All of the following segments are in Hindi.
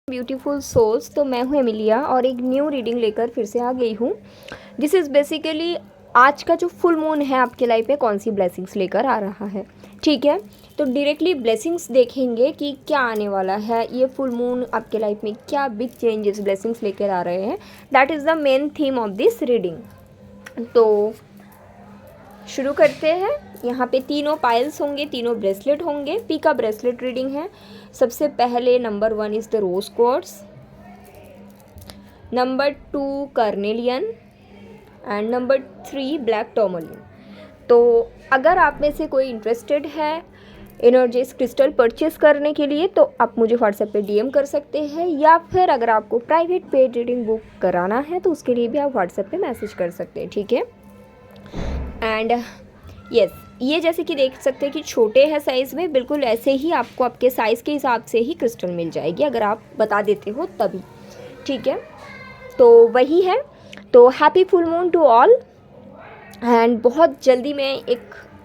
Beautiful souls. तो मैं हूँ एमिलिया और एक न्यू रीडिंग लेकर फिर से आ गई हूँ। दिस इज़ बेसिकली आज का जो फुल मून है आपके लाइफ में कौन सी ब्लेसिंग्स लेकर आ रहा है। ठीक है, तो डायरेक्टली ब्लेसिंग्स देखेंगे कि क्या आने वाला है, ये फुल मून आपके लाइफ में क्या बिग चेंजेस ब्लेसिंग्स लेकर आ रहे हैं। That is the main theme of this reading. तो शुरू करते हैं। यहाँ पे तीनों पायल्स होंगे, तीनों ब्रेसलेट होंगे। पी का ब्रेसलेट रीडिंग है। सबसे पहले number 1 is the rose quartz, number 2 carnelian and number 3 black tourmaline. तो अगर आप में से कोई इंटरेस्टेड है एनर्जीज क्रिस्टल परचेस करने के लिए तो आप मुझे व्हाट्सएप पे डीएम कर सकते हैं, या फिर अगर आपको प्राइवेट पेड रीडिंग बुक कराना है तो उसके लिए भी आप व्हाट्सएप पे मैसेज कर सकते हैं। ठीक है, एंड यस, ये जैसे कि देख सकते हैं कि छोटे हैं साइज़ में, बिल्कुल ऐसे ही आपको आपके साइज़ के हिसाब से ही क्रिस्टल मिल जाएगी अगर आप बता देते हो तभी। ठीक है, तो वही है। तो happy full moon to all. And बहुत जल्दी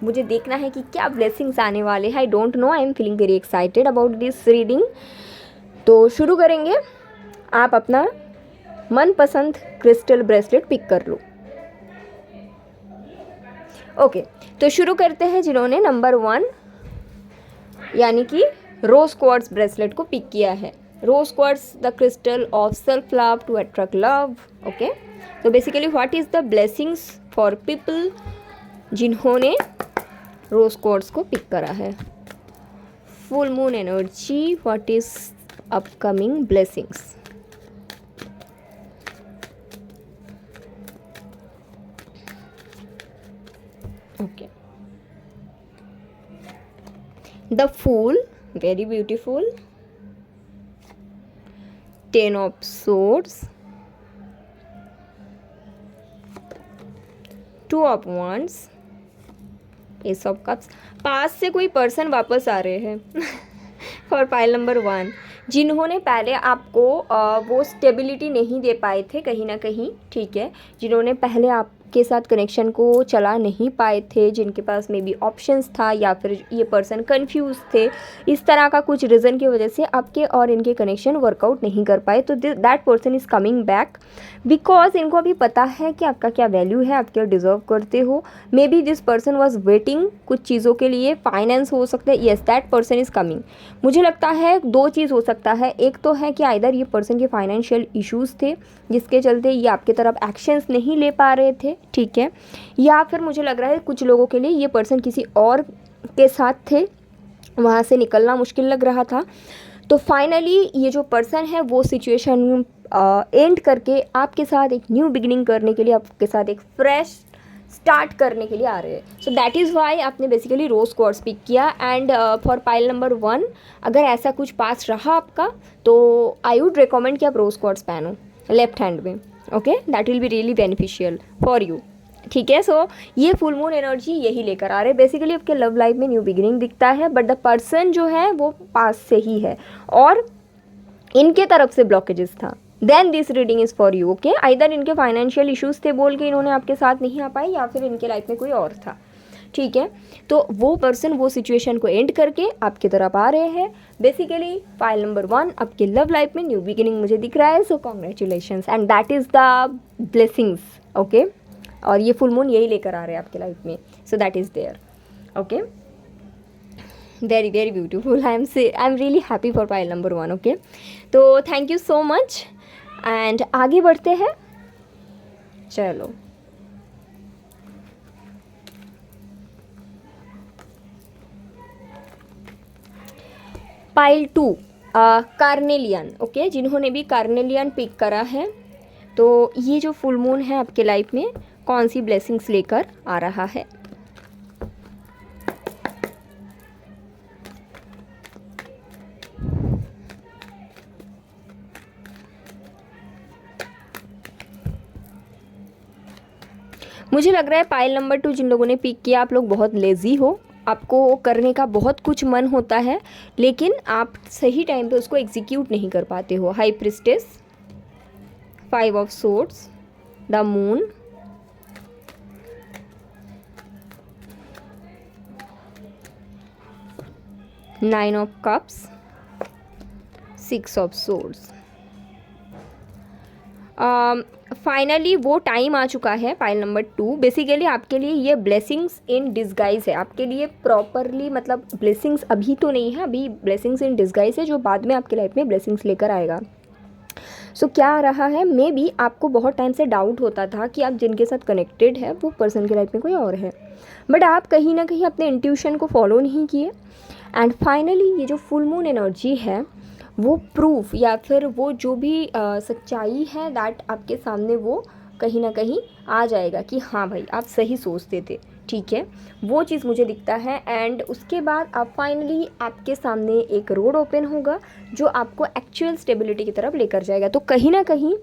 मुझे देखना है कि क्या ब्लेसिंग्स आने वाले हैं। I don't know, I am feeling very excited about this reading. तो शुरू करेंगे। आप अपना मनपसंद क्रिस्टल ब्रेसलेट पिक कर लो। ओके, तो शुरू करते हैं जिन्होंने नंबर 1 यानी कि रोज क्वार्ट्ज ब्रेसलेट को पिक किया है। Rose quartz the crystal of self love to attract love. Okay, तो basically what is the blessings for people जिन्होंने रोज क्वार्ट्ज को पिक करा है। Full moon energy, what is upcoming blessings. Okay, the Fool, very beautiful. 10 of Swords, 2 of Wands, Ace of Cups। पास से कोई पर्सन वापस आ रहे हैं फॉर पाइल नंबर 1, जिन्होंने पहले आपको वो स्टेबिलिटी नहीं दे पाए थे कहीं ना कहीं। ठीक है, जिन्होंने पहले आपके साथ कनेक्शन को चला नहीं पाए थे, जिनके पास मे बी ऑप्शंस था या फिर ये पर्सन कंफ्यूज थे, इस तरह का कुछ रीज़न की वजह से आपके और इनके कनेक्शन वर्कआउट नहीं कर पाए। तो that person is coming back because इनको अभी पता है कि आपका क्या वैल्यू है, आप क्या डिज़र्व करते हो। May be this person was waiting कुछ चीज़ों के लिए, फाइनेंस हो सकता है। Yes, that person is coming. मुझे लगता है 2 चीज़ हो सकता है। एक तो है कि आइदर ये पर्सन के फाइनेंशियल इश्यूज़ थे जिसके चलते ये आपके तरफ एक्शंस नहीं ले पा रहे थे। ठीक है, या फिर मुझे लग रहा है कुछ लोगों के लिए ये पर्सन किसी और के साथ थे, वहाँ से निकलना मुश्किल लग रहा था। तो फाइनली ये जो पर्सन है वो सिचुएशन एंड करके आपके साथ एक न्यू बिगिनिंग करने के लिए, आपके साथ एक फ्रेश स्टार्ट करने के लिए आ रहे हैं। सो दैट इज़ वाई आपने बेसिकली रोज क्वार्ट्ज पिक किया। एंड फॉर पाइल नंबर 1 अगर ऐसा कुछ पास रहा आपका तो आई वुड रिकमेंड कि आप रोज क्वार्ट्ज पहनो लेफ्ट हैंड में। Okay, that will be really beneficial for you. ठीक है, सो ये फुल मून एनर्जी यही लेकर आ रहे हैं। बेसिकली आपके लव लाइफ में न्यू बिगिनिंग दिखता है, बट द पर्सन जो है वो पास से ही है और इनके तरफ से ब्लॉकेजेस था। Then this reading is for you. Okay, either इनके फाइनेंशियल इश्यूज थे बोल के इन्होंने आपके साथ नहीं आ पाए, या फिर इनके लाइफ में कोई और था। ठीक है, तो वो पर्सन वो सिचुएशन को एंड करके आपकी तरफ आ रहे हैं। बेसिकली फाइल नंबर 1 आपके लव लाइफ में न्यू बिगिनिंग मुझे दिख रहा है। सो congratulations and that is the blessings. Okay, और ये फुल मून यही लेकर आ रहे हैं आपके लाइफ में। So that is there. Okay, very very beautiful. I am really happy for pile number 1। Okay, तो thank you so much and आगे बढ़ते हैं। चलो, पाइल 2 कार्नेलियन। ओके, जिन्होंने भी कार्नेलियन पिक करा है तो ये जो फुल मून है आपके लाइफ में कौन सी ब्लेसिंग्स लेकर आ रहा है। मुझे लग रहा है पाइल नंबर 2 जिन लोगों ने पिक किया, आप लोग बहुत लेज़ी हो, आपको करने का बहुत कुछ मन होता है लेकिन आप सही टाइम पे उसको एग्जीक्यूट नहीं कर पाते हो। High priestess, 5 of swords, the moon, nine of cups, 6 of swords. Finally वो टाइम आ चुका है पाइल नंबर 2। बेसिकली आपके लिए ये ब्लेसिंग्स इन डिस्गाइज है, आपके लिए प्रॉपरली, मतलब ब्लेसिंग्स अभी तो नहीं है, अभी ब्लेसिंग्स इन डिस्गाइज है जो बाद में आपके लाइफ में ब्लेसिंग्स लेकर आएगा। सो क्या आ रहा है, मे बी आपको बहुत टाइम से डाउट होता था कि आप जिनके साथ कनेक्टेड है वो पर्सन की लाइफ में कोई और है, बट आप कहीं ना कहीं अपने इंट्यूशन को फॉलो नहीं किए। एंड फाइनली ये जो फुल मून एनर्जी है वो प्रूफ या फिर वो जो भी सच्चाई है दैट आपके सामने वो कहीं ना कहीं आ जाएगा कि हाँ भाई आप सही सोचते थे, ठीक है, वो चीज़ मुझे दिखता है। एंड उसके बाद आप फाइनली आपके सामने एक रोड ओपन होगा जो आपको एक्चुअल स्टेबिलिटी की तरफ लेकर जाएगा। तो कहीं ना कहीं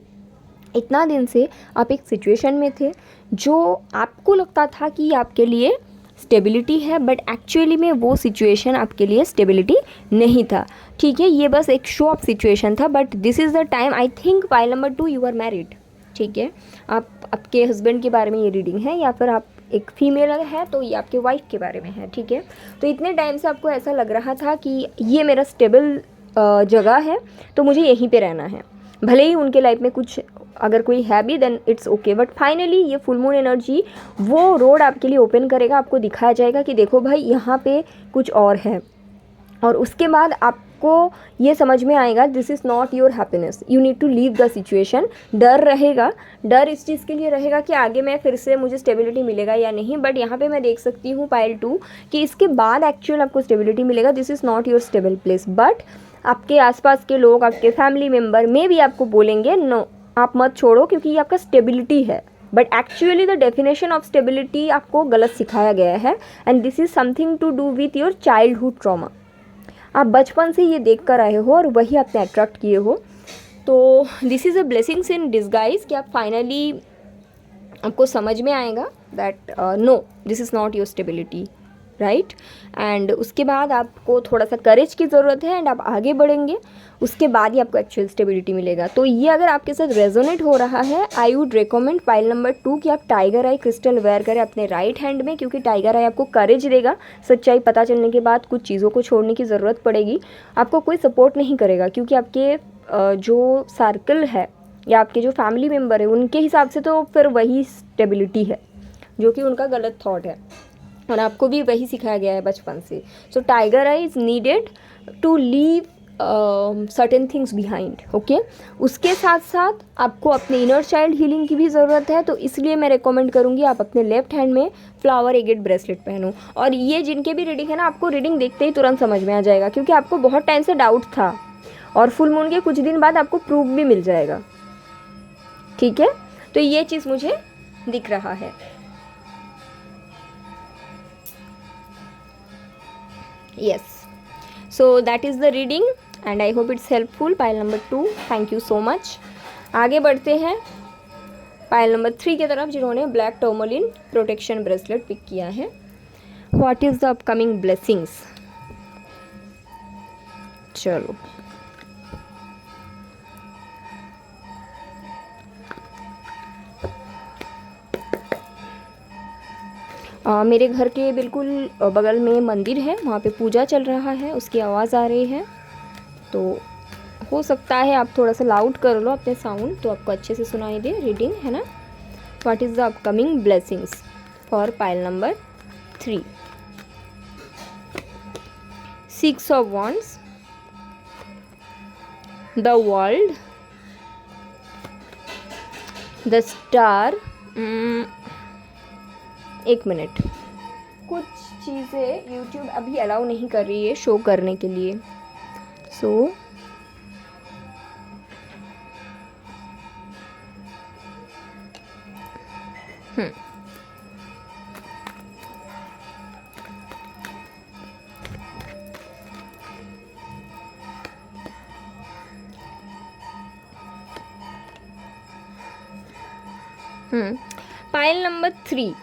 इतना दिन से आप एक सिचुएशन में थे जो आपको लगता था कि आपके लिए स्टेबिलिटी है, बट एक्चुअली में वो सिचुएशन आपके लिए स्टेबिलिटी नहीं था, ठीक है, ये बस एक शो ऑफ सिचुएशन था। But this is the time, I think pile number 2 you are married, ठीक है, आप आपके हस्बैंड के बारे में ये रीडिंग है, या फिर आप एक फीमेल है तो ये आपके वाइफ के बारे में है, ठीक है। तो इतने टाइम से आपको ऐसा लग रहा था कि ये मेरा स्टेबल जगह है तो मुझे यहीं पे रहना है, भले ही उनके लाइफ में कुछ अगर कोई है भी then it's okay, but finally ये फुल मून एनर्जी वो रोड आपके लिए ओपन करेगा, आपको दिखाया जाएगा कि देखो भाई यहाँ पे कुछ और है। और उसके बाद आपको ये समझ में आएगा this is not your happiness, you need to leave the situation. डर रहेगा, डर इस चीज़ के लिए रहेगा कि आगे मैं फिर से मुझे स्टेबिलिटी मिलेगा या नहीं, बट यहाँ पे मैं देख सकती हूँ पाइल 2 कि इसके बाद एक्चुअल आपको स्टेबिलिटी मिलेगा। This is not your stable place, but आपके आसपास के लोग, आपके फैमिली मेम्बर में भी आपको बोलेंगे नो आप मत छोड़ो क्योंकि ये आपका स्टेबिलिटी है, but actually the definition of stability आपको गलत सिखाया गया है। And this is something to do with your childhood trauma, आप बचपन से ये देख कर आए हो और वही आपने अट्रैक्ट किए हो। तो this is a blessings in disguise कि आप फाइनली आपको समझ में आएगा that no this is not your stability, right. And उसके बाद आपको थोड़ा सा करेज की ज़रूरत है एंड आप आगे बढ़ेंगे, उसके बाद ही आपको एक्चुअल स्टेबिलिटी मिलेगा। तो ये अगर आपके साथ रेजोनेट हो रहा है, I would recommend pile number 2 कि आप टाइगर आई क्रिस्टल वेयर करें अपने राइट हैंड में, क्योंकि टाइगर आई आपको करेज देगा। सच्चाई पता चलने के बाद कुछ चीज़ों को छोड़ने की ज़रूरत पड़ेगी, आपको कोई सपोर्ट नहीं करेगा क्योंकि आपके जो सर्कल है या आपके जो फैमिली मेम्बर है उनके हिसाब से तो फिर वही स्टेबिलिटी है जो कि उनका गलत थॉट है और आपको भी वही सिखाया गया है बचपन से। So tiger eye is needed to leave certain things behind, okay. उसके साथ साथ आपको अपने इनर चाइल्ड हीलिंग की भी ज़रूरत है, तो इसलिए मैं रेकमेंड करूँगी आप अपने लेफ्ट हैंड में फ्लावर एगेट ब्रेसलेट पहनो। और ये जिनके भी रीडिंग है ना, आपको रीडिंग देखते ही तुरंत समझ में आ जाएगा क्योंकि आपको बहुत टाइम से डाउट था और फुल मून के कुछ दिन बाद आपको प्रूफ भी मिल जाएगा, ठीक है। तो ये चीज़ मुझे दिख रहा है। Yes, so that is the reading and I hope it's helpful. Pile number 2, thank you so much. आगे बढ़ते हैं पाइल नंबर 3 की तरफ जिन्होंने black tourmaline protection bracelet pick किया है। What is the upcoming blessings? चलो मेरे घर के बिल्कुल बगल में मंदिर है, वहाँ पे पूजा चल रहा है, उसकी आवाज़ आ रही है, तो हो सकता है आप थोड़ा सा लाउड कर लो अपने साउंड तो आपको अच्छे से सुनाई दे रीडिंग, है ना। What is the upcoming blessings for pile number 3? 6 of wands, the world, the star. एक मिनट, कुछ चीज़ें YouTube अभी अलाउ नहीं कर रही है शो करने के लिए, सो pile number 3।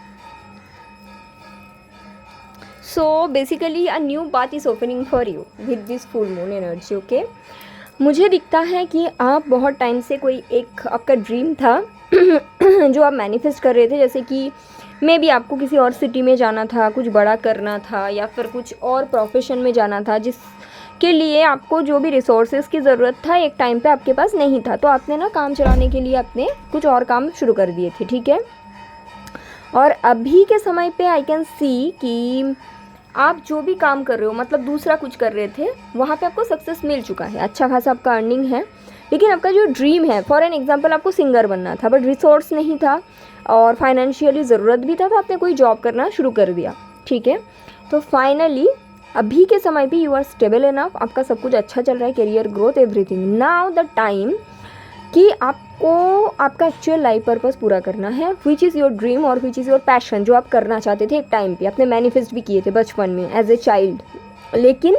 So basically a new path is opening for you with this full moon energy, okay? मुझे दिखता है कि आप बहुत टाइम से कोई एक आपका ड्रीम था जो आप मैनिफेस्ट कर रहे थे, जैसे कि मे बी आपको किसी और सिटी में जाना था, कुछ बड़ा करना था या फिर कुछ और प्रोफेशन में जाना था के लिए आपको जो भी रिसोर्सेज की ज़रूरत था एक टाइम पे आपके पास नहीं था, तो आपने ना काम चलाने के लिए आपने कुछ और काम शुरू कर दिए थे, ठीक है। और अभी के समय पे आई कैन सी कि आप जो भी काम कर रहे हो, मतलब दूसरा कुछ कर रहे थे, वहाँ पे आपको सक्सेस मिल चुका है, अच्छा खासा आपका अर्निंग है। लेकिन आपका जो ड्रीम है, फॉर एन एग्जांपल आपको सिंगर बनना था बट रिसोर्स नहीं था और फाइनेंशियली ज़रूरत भी था, तो आपने कोई जॉब करना शुरू कर दिया, ठीक है। तो फाइनली अभी के समय पे यू आर स्टेबल इनफ, आपका सब कुछ अच्छा चल रहा है, career growth everything. Now the time कि आपको आपका एक्चुअल लाइफ पर्पस पूरा करना है, विच इज़ योर ड्रीम और विच इज़ योर पैशन, जो आप करना चाहते थे एक टाइम पे, आपने मैनिफेस्ट भी किए थे बचपन में एज ए चाइल्ड, लेकिन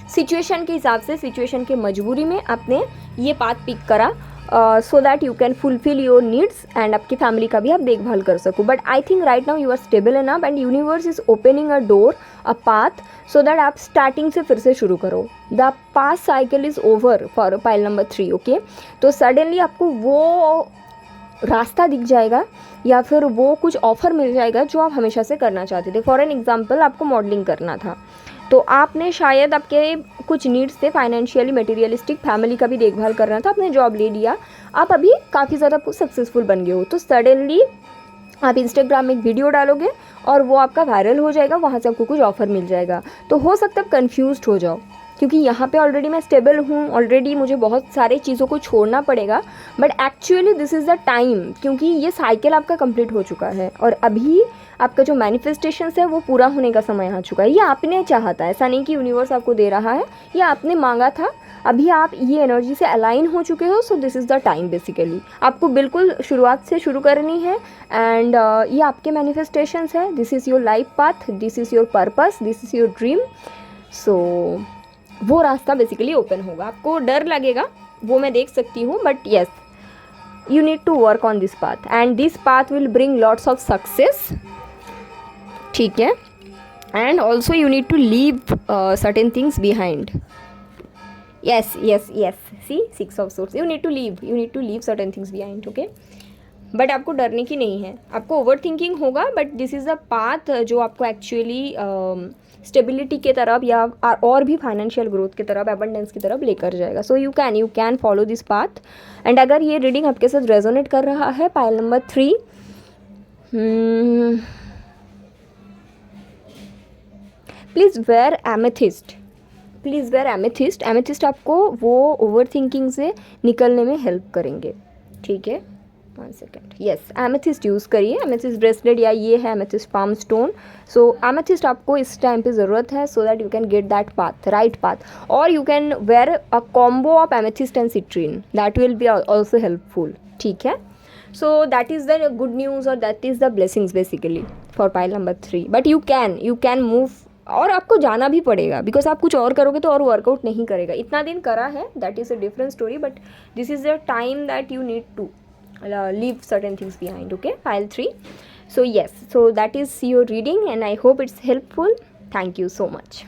सिचुएशन के हिसाब से, सिचुएशन के मजबूरी में आपने ये पाथ पिक करा so that you can fulfil your needs and आपकी फैमिली का भी आप देखभाल कर सको। But I think right now you are stable enough and universe is opening a door, a path, so that आप स्टार्टिंग से फिर से शुरू करो। The past cycle is over for pile number 3, okay. तो सडनली आपको वो रास्ता दिख जाएगा या फिर वो कुछ ऑफ़र मिल जाएगा जो आप हमेशा से करना चाहते थे। फॉर एन एग्जांपल आपको मॉडलिंग करना था, तो आपने शायद आपके कुछ नीड्स थे फाइनेंशियली, मटेरियलिस्टिक, फैमिली का भी देखभाल करना था, आपने जॉब ले लिया, आप अभी काफ़ी ज़्यादा सक्सेसफुल बन गए हो, तो सडनली आप इंस्टाग्राम में एक वीडियो डालोगे और वो आपका वायरल हो जाएगा, वहाँ से आपको कुछ ऑफ़र मिल जाएगा। तो हो सकता है आप कन्फ्यूज्ड हो जाओ, क्योंकि यहाँ पे ऑलरेडी मैं स्टेबल हूँ, ऑलरेडी मुझे बहुत सारी चीज़ों को छोड़ना पड़ेगा, but actually this is the time, क्योंकि ये साइकिल आपका कंप्लीट हो चुका है और अभी आपका जो मैनिफेस्टेशंस है वो पूरा होने का समय आ चुका है। ये आपने चाहा था, ऐसा नहीं कि यूनिवर्स आपको दे रहा है, ये आपने मांगा था, अभी आप ये एनर्जी से अलाइन हो चुके हो, so this is the time basically. आपको बिल्कुल शुरुआत से शुरू करनी है एंड ये आपके मैनिफेस्टेशंस है, this is your life path, this is your purpose, this is your dream. So वो रास्ता बेसिकली ओपन होगा। आपको डर लगेगा, वो मैं देख सकती हूँ, but yes you need to work on this path and this path will bring lots of success, ठीक है। And also you need to leave certain things behind, yes yes yes, see 6 of swords, you need to leave certain things behind, okay। But आपको डरने की नहीं है, आपको ओवर थिंकिंग होगा, but this is the path जो आपको एक्चुअली स्टेबिलिटी के तरफ या और भी फाइनेंशियल ग्रोथ की तरफ, एबंडेंस की तरफ लेकर जाएगा। So you can follow this path. And अगर ये रीडिंग आपके साथ रेजोनेट कर रहा है, pile number 3, please where amethyst, please where amethyst. Amethyst आपको वो ओवर थिंकिंग से निकलने में हेल्प करेंगे, ठीक है। 1 सेकेंड, यस एमेथिस्ट यूज़ करिए, एमेथिस्ट ब्रेसलेट या ये है amethyst palm stone. So amethyst आपको इस टाइम पे ज़रूरत है, so that you can get that path, right path. और you can wear a combo of amethyst and citrine, that will be also helpful, ठीक है। So that is the good news और that is the blessings basically for pile number 3। But you can move, और आपको जाना भी पड़ेगा, बिकॉज आप कुछ और करोगे तो और वर्कआउट नहीं करेगा। इतना दिन करा है, that is a different story, but this is the time that you need to leave certain things behind, okay, pile 3। So yes, so that is your reading and I hope it's helpful. Thank you so much.